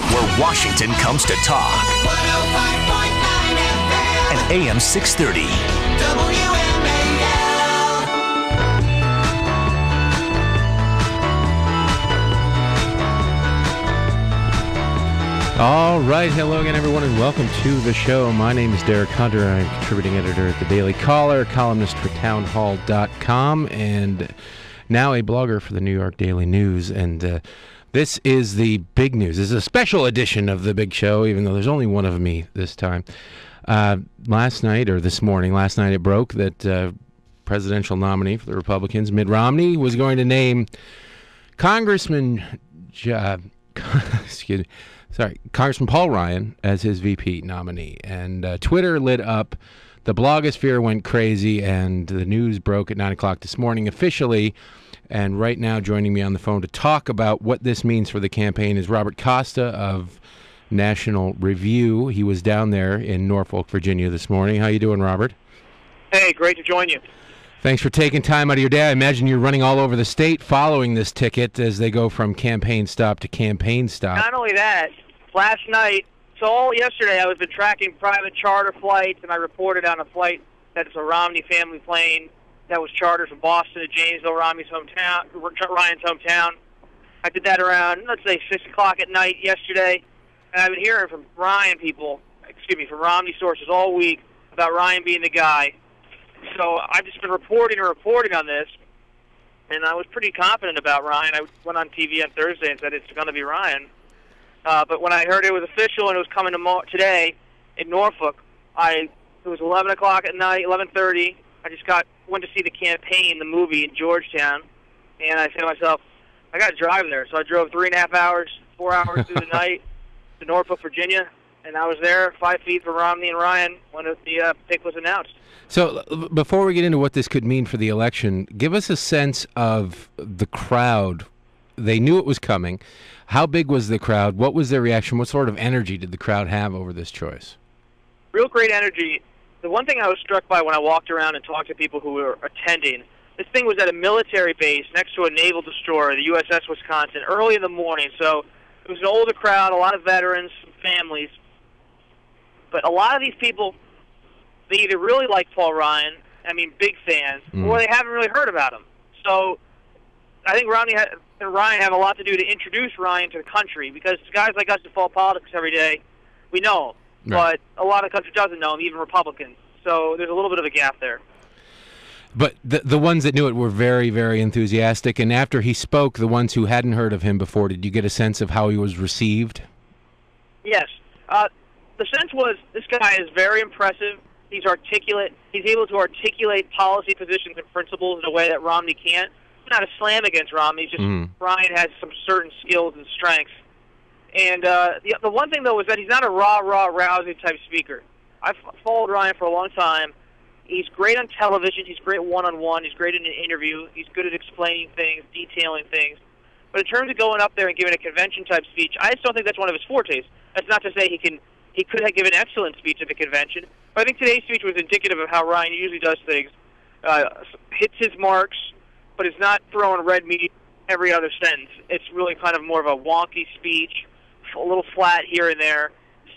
where Washington comes to talk. 105.9 FM. And AM 630. WMAL. All right. Hello again, everyone, and welcome to the show. My name is Derek Hunter. I'm a contributing editor at the Daily Caller, columnist for townhall.com, and now a blogger for the New York Daily News. And this is the big news. This is a special edition of the big show, even though there's only one of me this time. Last night it broke that presidential nominee for the Republicans, Mitt Romney, was going to name Congressman Paul Ryan as his VP nominee. And Twitter lit up. The blogosphere went crazy, and the news broke at 9 o'clock this morning officially. And right now, joining me on the phone to talk about what this means for the campaign is Robert Costa of National Review. He was down there in Norfolk, Virginia this morning. How you doing, Robert? Hey, great to join you. Thanks for taking time out of your day. I imagine you're running all over the state following this ticket as they go from campaign stop to campaign stop. Not only that, last night, so all yesterday I was been tracking private charter flights, and I reported on a flight that's a Romney family plane that was chartered from Boston to Janesville, Ryan's hometown. I did that around, let's say, 6 o'clock at night yesterday, and I've been hearing from from Romney sources all week about Ryan being the guy. So I've just been reporting on this, and I was pretty confident about Ryan. I went on TV on Thursday and said it's going to be Ryan. But when I heard it was official and it was coming today in Norfolk, it was 11 o'clock at night, 11:30. I just went to see The Campaign, the movie in Georgetown, and I said to myself, I got to drive there. So I drove 3.5 hours, 4 hours through the night to Norfolk, Virginia, and I was there 5 feet from Romney and Ryan when the pick was announced. So before we get into what this could mean for the election, give us a sense of the crowd. They knew it was coming. How big was the crowd? What was their reaction? What sort of energy did the crowd have over this choice? Real great energy. The one thing I was struck by when I walked around and talked to people who were attending, this thing was at a military base next to a naval destroyer, the USS Wisconsin, early in the morning. So it was an older crowd, a lot of veterans, some families. But a lot of these people, they either really like Paul Ryan, big fans, or they haven't really heard about him. So I think Romney and Ryan have a lot to do to introduce Ryan to the country, because guys like us who follow politics every day, we know him. Right. But a lot of the country doesn't know him, even Republicans. So there's a little bit of a gap there. But the ones that knew it were very, very enthusiastic. And after he spoke, the ones who hadn't heard of him before, did you get a sense of how he was received? Yes. The sense was this guy is very impressive. He's articulate. He's able to articulate policy positions and principles in a way that Romney can't. It's not a slam against Romney. It's just Ryan has some certain skills and strengths. And the one thing, though, is that he's not a rousing type speaker. I've followed Ryan for a long time. He's great on television. He's great one-on-one. He's great in an interview. He's good at explaining things, detailing things. But in terms of going up there and giving a convention-type speech, I just don't think that's one of his fortes. That's not to say he could have given an excellent speech at the convention. But I think today's speech was indicative of how Ryan usually does things. Hits his marks, but is not throwing red meat every other sentence. It's really kind of more of a wonky speech, a little flat here and there,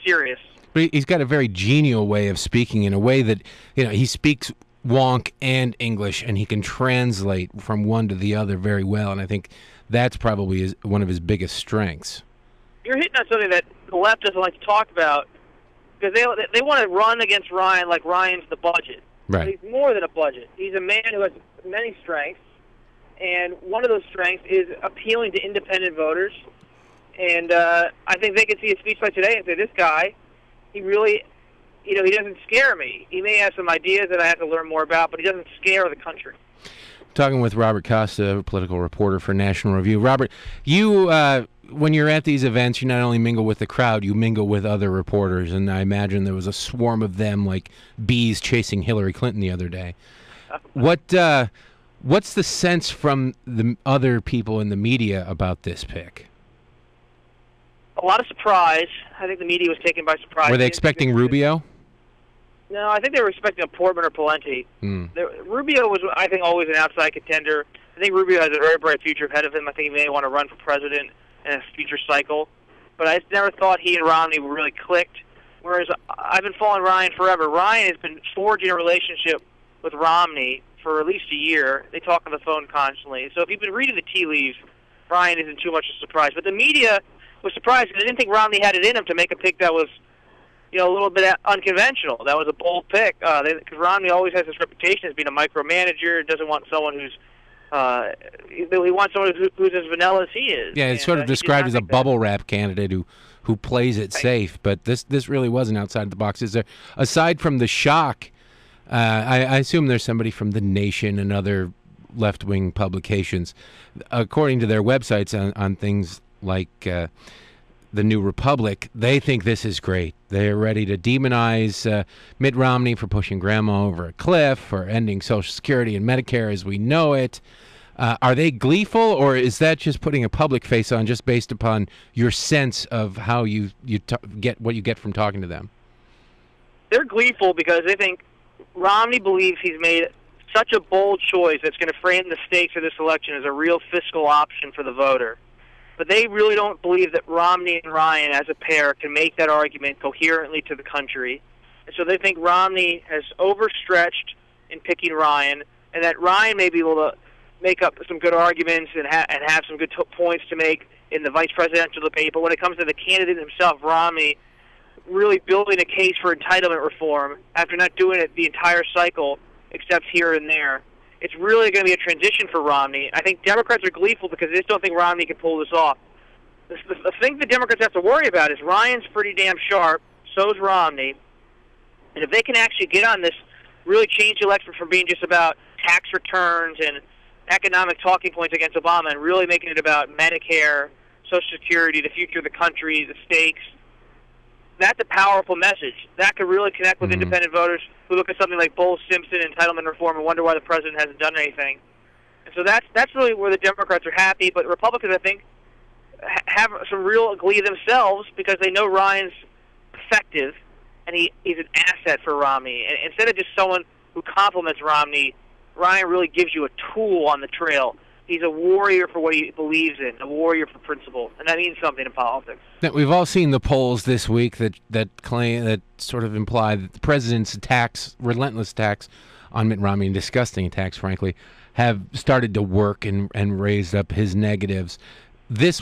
serious. But he's got a very genial way of speaking, in a way that, he speaks wonk and English, and he can translate from one to the other very well. And I think that's probably one of his biggest strengths. You're hitting on something that the left doesn't like to talk about, because they want to run against Ryan like Ryan's the budget. Right. But he's more than a budget. He's a man who has many strengths, and one of those strengths is appealing to independent voters. And I think they could see a speech like today and say, this guy, he really, he doesn't scare me. He may have some ideas that I have to learn more about, but he doesn't scare the country. Talking with Robert Costa, a political reporter for National Review. Robert, you, when you're at these events, you not only mingle with the crowd, you mingle with other reporters, and I imagine there was a swarm of them like bees chasing Hillary Clinton the other day. What's the sense from the other people in the media about this pick? A lot of surprise. I think the media was taken by surprise. Were they expecting Rubio? No, I think they were expecting a Portman or Pawlenty. Rubio was, I think, always an outside contender. I think Rubio has a very bright future ahead of him. I think he may want to run for president in a future cycle. but I never thought he and Romney were really clicked. Whereas I've been following Ryan forever. Ryan has been forging a relationship with Romney for at least a year. They talk on the phone constantly. So if you've been reading the tea leaves, Ryan isn't too much of a surprise. But the media was surprised because they didn't think Romney had it in him to make a pick that was, a little bit unconventional. That was a bold pick. Because Romney always has this reputation as being a micromanager, doesn't want someone who wants someone who's as vanilla as he is. Yeah, it's sort of described as a bubble wrap candidate who plays it safe, but this really wasn't outside the box. Is there, aside from the shock, I assume there's somebody from The Nation and other left-wing publications, according to their websites on things like the New Republic, they think this is great. They're ready to demonize Mitt Romney for pushing grandma over a cliff, for ending Social Security and Medicare as we know it. Are they gleeful, or is that just putting a public face on just based upon your sense of how you get what you get from talking to them? They're gleeful because they think Romney believes he's made such a bold choice that's going to frame the stakes of this election as a real fiscal option for the voter. But they really don't believe that Romney and Ryan as a pair can make that argument coherently to the country. And so they think Romney has overstretched in picking Ryan, and that Ryan may be able to make up some good arguments and have some good points to make in the vice presidential debate. But when it comes to the candidate himself, Romney, really building a case for entitlement reform after not doing it the entire cycle except here and there, it's really going to be a transition for Romney. I think Democrats are gleeful because they just don't think Romney can pull this off. The thing the Democrats have to worry about is Ryan's pretty damn sharp, so's Romney, and if they can actually get on this, really change the election from being just about tax returns and economic talking points against Obama and really making it about Medicare, Social Security, the future of the country, the stakes, that's a powerful message. That could really connect with independent voters who look at something like Bowles-Simpson entitlement reform and wonder why the president hasn't done anything. And so that's really where the Democrats are happy, but the Republicans, I think, have some real glee themselves because they know Ryan's effective and he's an asset for Romney. And instead of just someone who compliments Romney, Ryan really gives you a tool on the trail. He's a warrior for what he believes in, a warrior for principle, and that means something in politics. Now, we've all seen the polls this week that sort of imply that the president's attacks, relentless attacks on Mitt Romney, and disgusting attacks, frankly, have started to work and raised up his negatives. This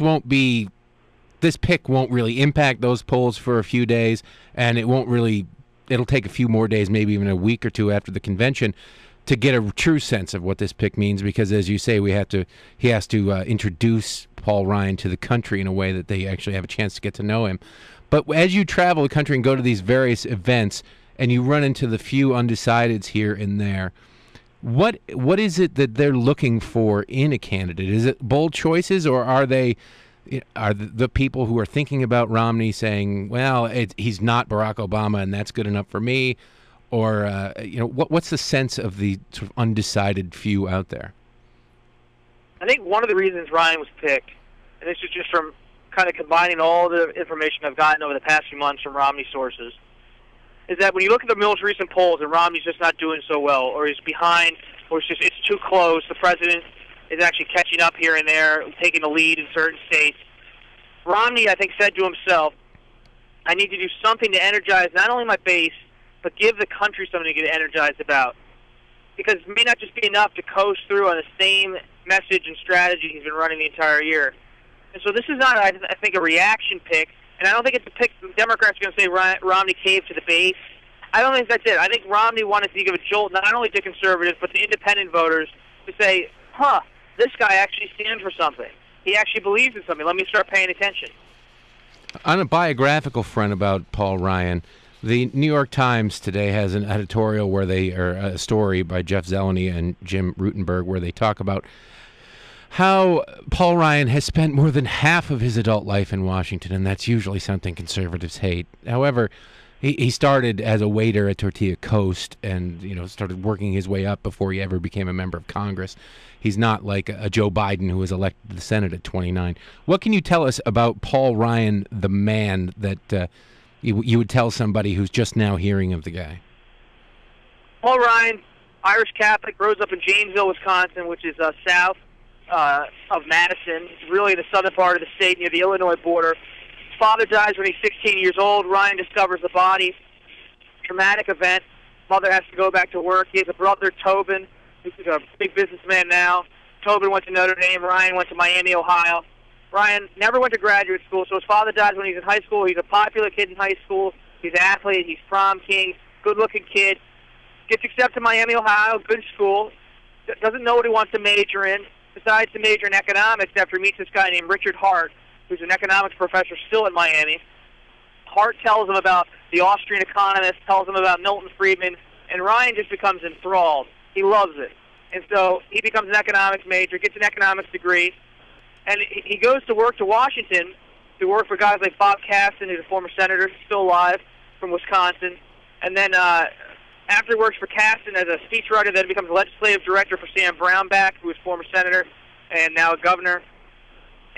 pick won't really impact those polls for a few days, and it'll take a few more days, maybe even a week or two after the convention, to get a true sense of what this pick means, because as you say, he has to introduce Paul Ryan to the country in a way that they actually have a chance to get to know him. But as you travel the country and go to these various events and you run into the few undecideds here and there, what is it that they're looking for in a candidate? Is it bold choices, or are the people who are thinking about Romney saying, well, he's not Barack Obama and that's good enough for me? Or, what's the sense of the sort of undecided few out there? I think one of the reasons Ryan was picked, and this is just from kind of combining all the information I've gotten over the past few months from Romney sources, is that when you look at the most recent polls and Romney's just not doing so well, or he's behind, or it's too close, the president is actually catching up here and there, taking the lead in certain states, Romney, I think, said to himself, I need to do something to energize not only my base, but give the country something to get energized about. Because it may not just be enough to coast through on the same message and strategy he's been running the entire year. And so this is not, I think, a reaction pick, and I don't think it's a pick the Democrats are going to say Romney caved to the base. I don't think that's it. I think Romney wanted to give a jolt not only to conservatives, but to independent voters to say, this guy actually stands for something. He actually believes in something. Let me start paying attention. On a biographical front about Paul Ryan, the New York Times today has an editorial a story by Jeff Zeleny and Jim Rutenberg where they talk about how Paul Ryan has spent more than half of his adult life in Washington, and that's usually something conservatives hate. However, he started as a waiter at Tortilla Coast and started working his way up before he ever became a member of Congress. He's not like a Joe Biden who was elected to the Senate at 29. What can you tell us about Paul Ryan, the man, that you would tell somebody who's just now hearing of the guy? Paul Ryan, Irish Catholic, grows up in Janesville, Wisconsin, which is south of Madison, really the southern part of the state near the Illinois border. father dies when he's 16 years old. Ryan discovers the body. Traumatic event. Mother has to go back to work. He has a brother, Tobin, who's a big businessman now. Tobin went to Notre Dame. Ryan went to Miami, Ohio. Ryan never went to graduate school, so his father dies when he's in high school. He's a popular kid in high school. He's an athlete. He's prom king. Good-looking kid. Gets accepted to Miami, Ohio. Good school. Doesn't know what he wants to major in. Decides to major in economics after he meets this guy named Richard Hart, who's an economics professor still in Miami. Hart tells him about the Austrian economist, tells him about Milton Friedman, and Ryan just becomes enthralled. He loves it. And so he becomes an economics major, gets an economics degree, and he goes to work to Washington to work for guys like Bob Caston, who's a former senator, still alive, from Wisconsin. And then after he works for Caston as a speechwriter, then becomes legislative director for Sam Brownback, who was former senator and now a governor.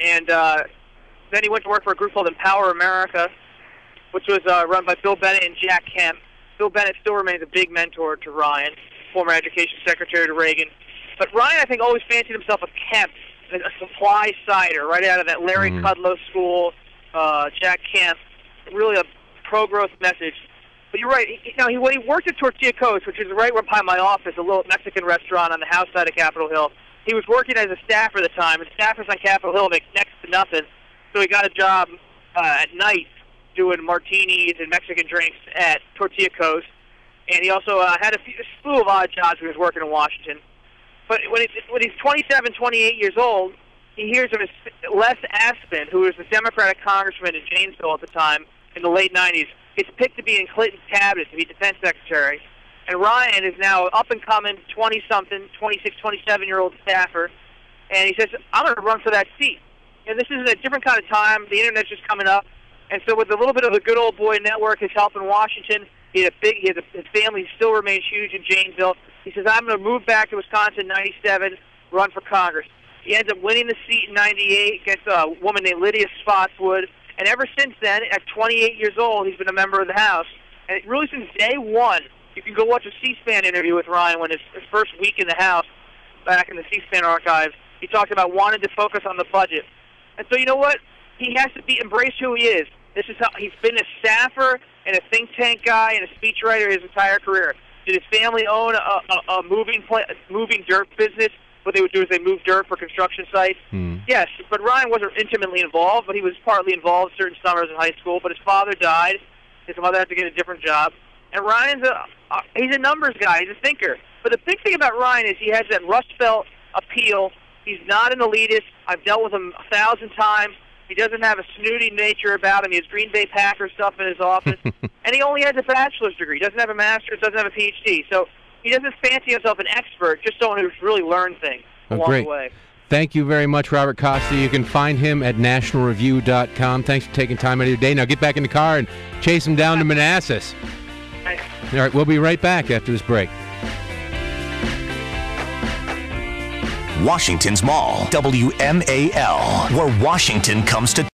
And then he went to work for a group called Empower America, which was run by Bill Bennett and Jack Kemp. Bill Bennett still remains a big mentor to Ryan, former education secretary to Reagan. But Ryan, I think, always fancied himself a Kemp, a supply sider, right out of that Larry Kudlow school, Jack Kemp, really a pro-growth message. But you're right. When he worked at Tortilla Coast, which is right behind my office, a little Mexican restaurant on the house side of Capitol Hill, he was working as a staffer at the time, and staffers on Capitol Hill make next to nothing. So he got a job at night doing martinis and Mexican drinks at Tortilla Coast. And he also had a slew of odd jobs when he was working in Washington. But when he's 27, 28 years old, he hears of Les Aspin, who was the Democratic congressman in Janesville at the time in the late 90s. He's picked to be in Clinton's cabinet to be defense secretary. And Ryan is now up-and-coming 20-something, 26, 27-year-old staffer. And he says, I'm going to run for that seat. And this is a different kind of time. The Internet's just coming up. And so with a little bit of the good old boy network, his help in Washington, his family still remains huge in Janesville. He says, I'm going to move back to Wisconsin in 97, run for Congress. He ends up winning the seat in 98 against a woman named Lydia Spotswood. And ever since then, at 28 years old, he's been a member of the House. And really since day one, you can go watch a C-SPAN interview with Ryan when his first week in the House, back in the C-SPAN archives, he talked about wanting to focus on the budget. And so you know what? He has to embrace who he is. This is how he's been a staffer and a think tank guy and a speechwriter his entire career. Did his family own a moving dirt business? What they would do is they move dirt for construction sites. Yes, but Ryan wasn't intimately involved, but he was partly involved certain summers in high school. But his father died. His mother had to get a different job. And Ryan's he's a numbers guy. He's a thinker. But the big thing about Ryan is he has that Rust Belt appeal. He's not an elitist. I've dealt with him 1,000 times. He doesn't have a snooty nature about him. He has Green Bay Packers stuff in his office. And he only has a bachelor's degree. He doesn't have a master's, doesn't have a Ph.D. So he doesn't fancy himself an expert, just someone who's really learned things along the way. Thank you very much, Robert Costa. You can find him at nationalreview.com. Thanks for taking time out of your day. Now get back in the car and chase him down to Manassas. Thanks. All right, we'll be right back after this break. Washington's Mall, WMAL, where Washington comes to